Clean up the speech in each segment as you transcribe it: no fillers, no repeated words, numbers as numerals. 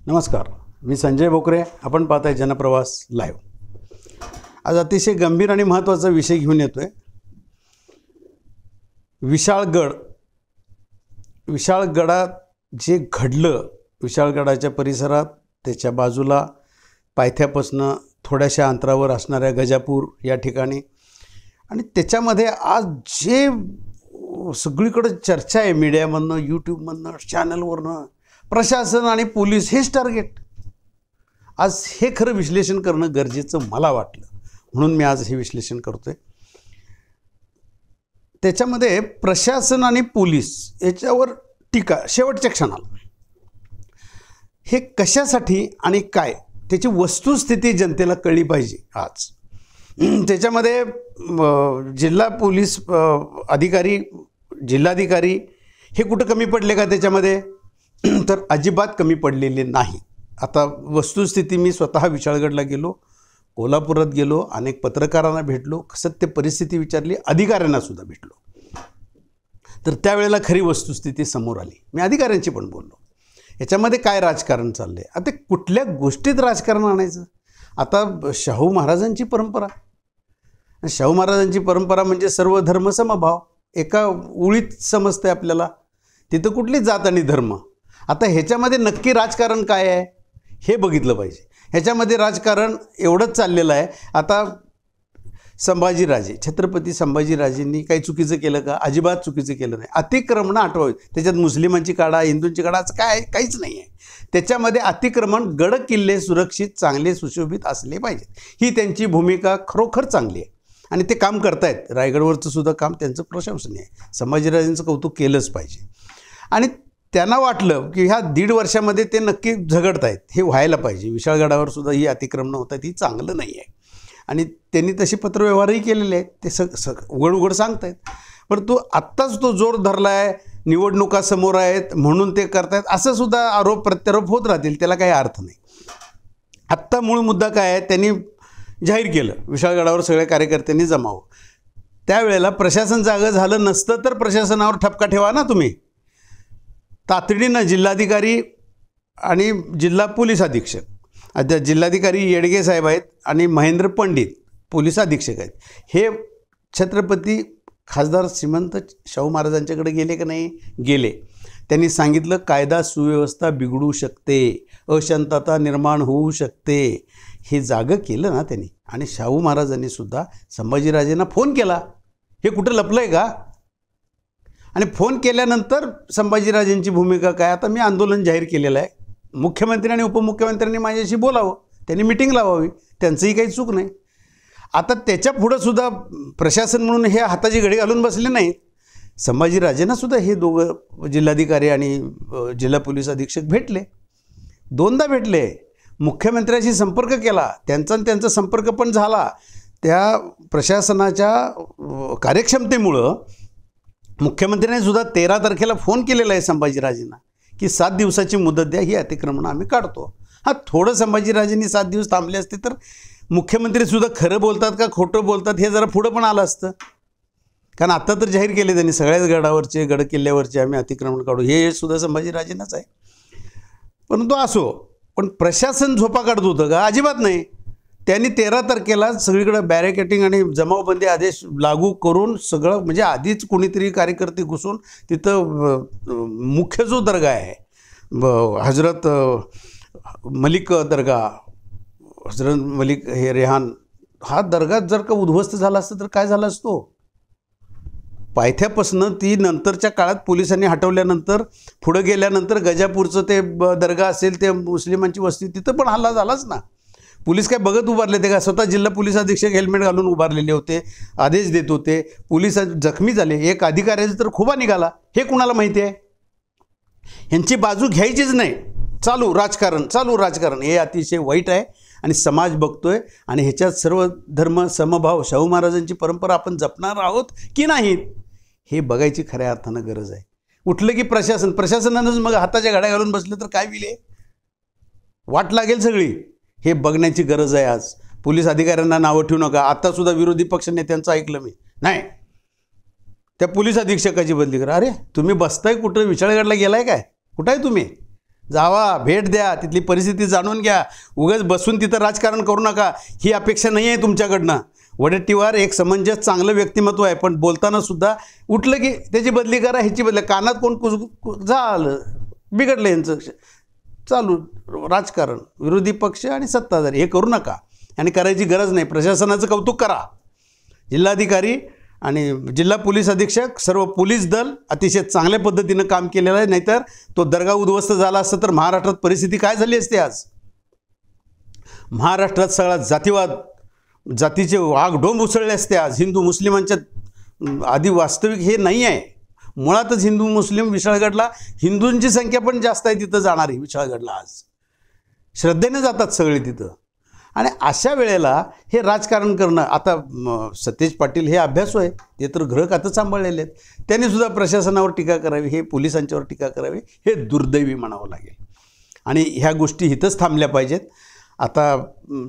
नमस्कार, मी संजय भोकरे. आपण पाहताय जनप्रवास लाईव्ह. आज अतिशय गंभीर आणि महत्त्वाचा विषय घेऊन येतोय. विशाळगडात जे घडलं, विशाळगडाच्या परिसरात त्याच्या बाजूला पायथ्यापासनं थोड्याशा अंतरावर असणाऱ्या गजापूर या ठिकाणी, आणि त्याच्यामध्ये आज जे सगळीकडे चर्चा आहे मीडियामधनं, यूट्यूबमधनं, चॅनलवरनं, प्रशासन आणि पोलीस हेच टार्गेट. आज हे खरं विश्लेषण करणं गरजेचं मला वाटलं, म्हणून मी आज हे विश्लेषण करतोय. त्याच्यामध्ये प्रशासन आणि पोलीस याच्यावर टीका शेवटच्या क्षणाला, हे कशासाठी आणि काय, त्याची वस्तुस्थिती जनतेला कळली पाहिजे. आज त्याच्यामध्ये जिल्हा पोलीस अधिकारी, जिल्हाधिकारी हे कुठं कमी पडले का त्याच्यामध्ये? तर अजिबात कमी पडलेले नाही. आता वस्तुस्थिती, मी स्वतः विशाळगडला गेलो, कोल्हापुरात गेलो, अनेक पत्रकारांना भेटलो, सत्य परिस्थिती विचारली, अधिकाऱ्यांना सुद्धा भेटलो. तर त्यावेळेला खरी वस्तुस्थिती समोर आली. मी अधिकाऱ्यांशी पण बोललो. याच्यामध्ये काय राजकारण चाललं आहे, आता कुठल्या गोष्टीत राजकारण आणायचं? आता शाहू महाराजांची परंपरा, शाहू महाराजांची परंपरा म्हणजे सर्व धर्म समभाव, एका ओळीत समजते आपल्याला. तिथं कुठली जात आणि धर्म. आता ह्याच्यामध्ये नक्की राजकारण काय आहे हे बघितलं पाहिजे. ह्याच्यामध्ये राजकारण एवढंच चाललेलं आहे. आता संभाजीराजे, छत्रपती संभाजीराजेंनी काही चुकीचं केलं का? अजिबात चुकीचं केलं नाही. अतिक्रमणं हटवावी. त्याच्यात मुस्लिमांची काढा, हिंदूंची काढा, असं काय काहीच नाही आहे. त्याच्यामध्ये अतिक्रमण, गड किल्ले सुरक्षित, चांगले, सुशोभित असले पाहिजेत. ही त्यांची भूमिका खरोखर चांगली आहे आणि ते काम करतायत. रायगडवरचं सुद्धा काम त्यांचं प्रशंसनीय आहे. संभाजीराजेंचं कौतुक केलंच पाहिजे. आणि त्यांना वाटलं की ह्या 1.5 वर्षामध्ये ते नक्की झगडतायत, हे व्हायला पाहिजे. विशाळगडावर सुद्धा ही अतिक्रमणं होत आहेत, ही चांगलं नाही आहे. आणि त्यांनी तसे पत्रव्यवहारही केलेले आहेत. ते उघड सांगतायत. परंतु आत्ताच तो जोर धरला आहे, निवडणुका समोर आहेत म्हणून ते करतायत, असं सुद्धा आरोप प्रत्यारोप होत राहतील. त्याला काही अर्थ नाही. आत्ता मूळ मुद्दा काय आहे? त्यांनी जाहीर केलं विशाळगडावर सगळ्या कार्यकर्त्यांनी जमावं. त्यावेळेला प्रशासन जागं झालं नसतं तर प्रशासनावर ठपका ठेवा ना तुम्ही. तातडीनं जिल्हाधिकारी आणि जिल्हा पोलीस अधीक्षक, आता जिल्हाधिकारी येडगे साहेब आहेत आणि महेंद्र पंडित पोलीस अधीक्षक आहेत, हे छत्रपती खासदार श्रीमंत शाहू महाराजांच्याकडे गेले का नाही? गेले. त्यांनी सांगितलं कायदा सुव्यवस्था बिघडू शकते, अशांतता निर्माण होऊ शकते. हे जागं केलं ना त्यांनी. आणि शाहू महाराजांनी सुद्धा संभाजीराजेंना फोन केला. हे कुठं लपलं आहे का? आणि फोन केल्यानंतर संभाजीराजेंची भूमिका काय? आता मी आंदोलन जाहीर केलेलं आहे, मुख्यमंत्री आणि उपमुख्यमंत्र्यांनी माझ्याशी बोलावं, त्यांनी मिटिंग लावावी, त्यांचंही काही चूक नाही. आता त्याच्या पुढं सुद्धा प्रशासन म्हणून हे हाताची घडी घालून बसले नाहीत. संभाजीराजेंना सुद्धा हे दोघं जिल्हाधिकारी आणि जिल्हा पोलीस अधीक्षक भेटले, 2दा भेटले, मुख्यमंत्र्यांशी संपर्क केला, त्यांचा संपर्क पण झाला. त्या प्रशासनाच्या कार्यक्षमतेमुळं मुख्यमंत्र्यांनी सुद्धा 13 तारखेला फोन केलेला आहे संभाजीराजेंना की 7 दिवसाची मुदत द्या, ही अतिक्रमणं आम्ही काढतो. हां, थोडं संभाजीराजेंनी 7 दिवस थांबले असते तर मुख्यमंत्रीसुद्धा खरं बोलतात का खोटं बोलतात हे जरा पुढं पण आलं असतं. कारण आत्ता तर जाहीर केले त्यांनी सगळ्याच गडावरचे, गड किल्ल्यावरचे आम्ही अतिक्रमण काढू, हे सुद्धा संभाजीराजेंनाच आहे. परंतु असो, पण प्रशासन झोपा काढत होतं का? अजिबात नाही. त्यांनी 13 तारखेला सगळीकडे बॅरिकेटिंग आणि जमावबंदी आदेश लागू करून सगळं, म्हणजे आधीच कोणीतरी कार्यकर्ते घुसून तिथं मुख्य जो दर्गा आहे, हजरत मलिक दर्गा, हजरत मलिक हे रेहान, हा दर्गा जर का उद्ध्वस्त झाला असतं तर काय झालं असतो? पायथ्यापासनं ती नंतरच्या काळात पोलिसांनी हटवल्यानंतर पुढं गेल्यानंतर गजापूरचं ते दर्गा असेल, ते मुस्लिमांची वस्ती, तिथं पण हल्ला झालाच ना. पोलीस काय बघत उभारले ते का? स्वतः जिल्हा पोलीस अधीक्षक हेल्मेट घालून उभारलेले होते, आदेश देत होते. पोलीस जखमी झाले, एक अधिकाऱ्याचा तर खुबा निघाला. हे कुणाला माहिती आहे? ह्यांची बाजू घ्यायचीच नाही. चालू राजकारण हे अतिशय वाईट आहे आणि समाज बघतोय. आणि ह्याच्यात सर्व धर्म समभाव, शाहू महाराजांची परंपरा आपण जपणार आहोत की नाहीत हे बघायची खऱ्या अर्थानं गरज आहे. उठलं की प्रशासनानंच मग हाताच्या घड्या घालून बसलं तर काय विले? वाट लागेल सगळी. हे बघण्याची गरज आहे. आज पोलीस अधिकाऱ्यांना नावं ठेवू नका. आत्तासुद्धा विरोधी पक्ष नेत्यांचं ऐकलं मी. नाही, त्या पोलीस अधीक्षकाची बदली करा. अरे तुम्ही बसताय कुठं? विशाळगडला गेलाय काय? कुठं आहे तुम्ही? जावा, भेट द्या, तिथली परिस्थिती जाणून घ्या. उगाच बसून तिथं राजकारण करू नका, ही अपेक्षा नाही आहे तुमच्याकडनं. वडेट्टीवार एक समंजस चांगलं व्यक्तिमत्व आहे, पण बोलताना सुद्धा उठलं की त्याची बदली करा, ह्याची बदली, कानात कोण झालं, बिघडलं यांचं चालू राजकारण. विरोधी पक्ष आणि सत्ताधारी हे करू नका आणि करायची गरज नाही. प्रशासनाचं कौतुक करा. जिल्हाधिकारी आणि जिल्हा पोलीस अधीक्षक, सर्व पोलीस दल अतिशय चांगल्या पद्धतीनं काम केलेलं आहे. नाहीतर तो दर्गा उद्ध्वस्त झाला असतं तर महाराष्ट्रात परिस्थिती काय झाली असते आज. महाराष्ट्रात सगळा जातीवाद, जातीचे वाघडोंब उसळले असते आज. हिंदू मुस्लिमांच्या आधी वास्तविक हे नाही आहे. मुळातच हिंदू मुस्लिम विशाळगडला हिंदूंची संख्या पण जास्त आहे तिथं जाणारी. विशाळगडला आज श्रद्धेने जातात सगळे तिथं. आणि अशा वेळेला हे राजकारण करणं, आता सतेज पाटील हे अभ्यासू आहेत, ते तर गृह खातं सांभाळलेले आहेत, त्यांनी सुद्धा प्रशासनावर टीका करावी, हे पोलिसांच्यावर टीका करावी, हे दुर्दैवी म्हणावं लागेल. आणि ह्या गोष्टी इथंच थांबल्या पाहिजेत. आता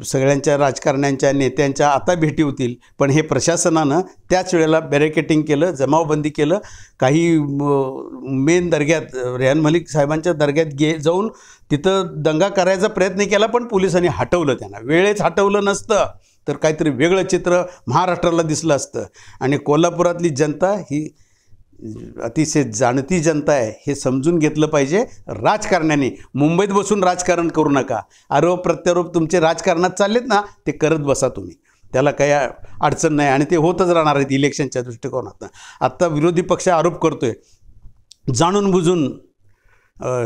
सगळ्यांच्या राजकारण्यांच्या नेत्यांच्या आता भेटी होतील, पण हे प्रशासनानं त्याच वेळेला बॅरिकेटिंग केलं, जमावबंदी केलं. काही मेन दर्ग्यात, रेहान मलिक साहेबांच्या दर्ग्यात जाऊन तिथं दंगा करायचा प्रयत्न केला, पण पोलिसांनी हटवलं त्यांना. वेळेच हटवलं नसतं तर काहीतरी वेगळं चित्र महाराष्ट्राला दिसलं असतं. आणि कोल्हापुरातली जनता ही अतिशय जाणती जनता आहे, हे समजून घेतलं पाहिजे. राजकारण्याने मुंबईत बसून राजकारण करू नका. आरोप प्रत्यारोप तुमचे राजकारणात चाललेत ना, ते करत बसा तुम्ही, त्याला काही अडचण नाही. आणि ते होतच राहणार आहेत इलेक्शनच्या दृष्टिकोनातून. आत्ता विरोधी पक्ष आरोप करतोय, जाणून बुजून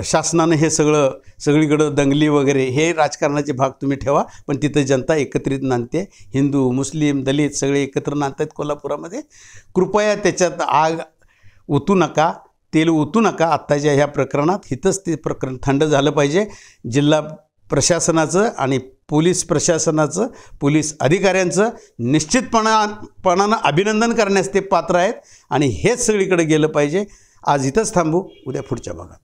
शासनानं हे सगळीकडं दंगली वगैरे हे राजकारणाचे भाग तुम्ही ठेवा, पण तिथं जनता एकत्रित नांदते. हिंदू मुस्लिम दलित सगळे एकत्र नांदतात कोल्हापुरामध्ये. कृपया त्याच्यात आग ओतू नका, तेल ओतू नका. आत्ताच्या ह्या प्रकरणात हिथंच ते प्रकरण थंड झालं पाहिजे. जिल्हा प्रशासनाचं आणि पोलीस प्रशासनाचं, पोलीस अधिकाऱ्यांचं निश्चितपणानं अभिनंदन करण्यास ते पात्र आहेत. आणि हेच सगळीकडे गेलं पाहिजे. आज इथंच थांबू, उद्या पुढच्या भागात.